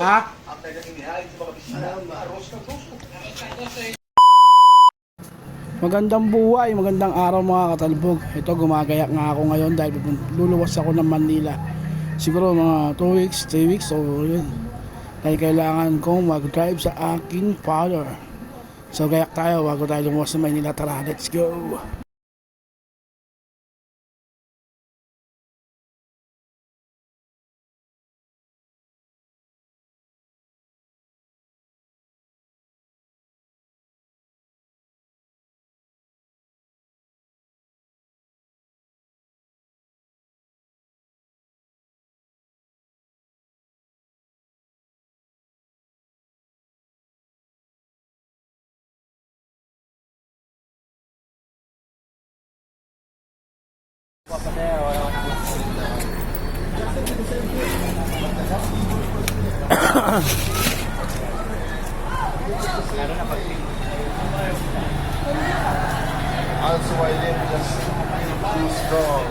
Ha? Magandang buhay, magandang araw mga katalbog. Ito, gumagayak nga ako ngayon dahil luluwas ako ng Manila. Siguro mga 2 weeks, 3 weeks o yun. Dahil kailangan kong mag-drive sa aking father. So gayak tayo bago tayo lumuwas ng Manila. Tara, let's go! Also, I live just too strong.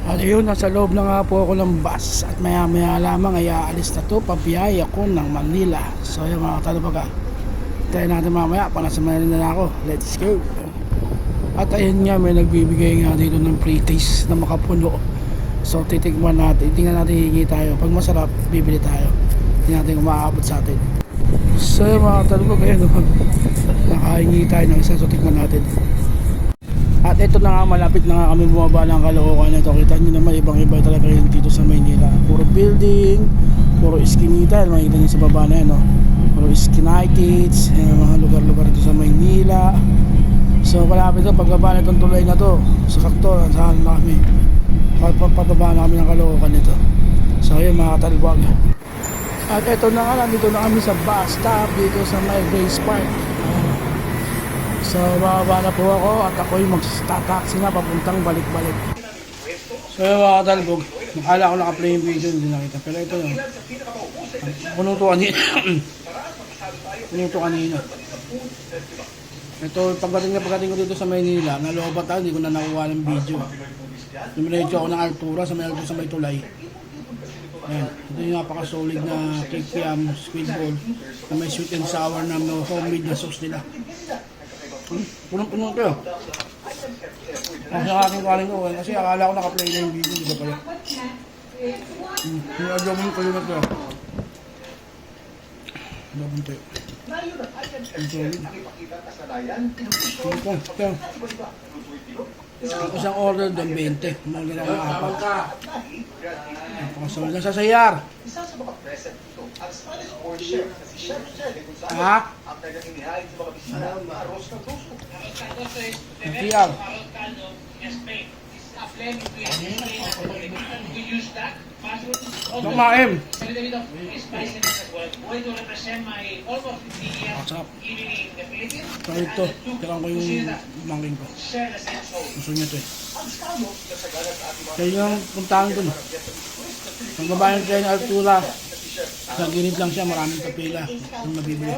At yun, nasa loob na nga po ako ng bus. At maya maya lamang ay aalis na to. Pabiyay ako ng Manila. So yun mga katalbog, tayo natin mamaya pa nasa Manila na ako. Let's go! At ayun nga, may nagbibigay nga dito ng free taste na makapuno. So titikman natin, tingnan natin, hihingi tayo. Pag masarap, bibili tayo. Hindi natin umaabot sa atin. So yun mga katalbog, ayun, nakahingi tayo ng isa. So tikman natin. At ito na nga, malapit na nga kami bumaba ng Caloocan. Ito, kita nyo naman, ibang iba talaga yun dito sa Maynila. Puro building, puro iskinita. Makikita nyo sa baba na yan, no? Puro iskinites, mga lugar-lugar dito sa Maynila. So malapit na pagbaba na itong tulay na to. So sakto, saan na kami, pababa na kami ng Caloocan nito. So yun mga katalbog. At ito na nga, nandito na kami sa bus stop dito sa may Grace Park. So bababa na po ako at ako'y mag-taxi na papuntang balik-balik. So yun mga katalbog, nakala ko naka-play yung video, hindi nakita. Pero ito yun, punuto kanina. Ito, pagdating ko dito sa Maynila, nalobat ako, hindi ko na nakuha ng video. Dumiretso ako ng Altura sa may tulay. Ayan, ito yung napaka-solid na kikiam squid ball na may sweet and sour na homemade na sauce nila. Punong-puno ito. Kasi aking kaling ko, kasi akala ko naka-play na yung video, di ba pala? Yung adobong kayo na ito. Adobong tayo. Ang isang order doon 20. Maganda ko ng apat. Napakasolid na sa sayar. Ha? Kiyar. Tumaim. Masarap. So ito, kailangan ko yung mangking ko. Gusto niya ito eh. Kaya yung puntahan ko. Pag babayan kayo ng Altura, sa gilid lang siya, maraming kapila. Yung mabibili.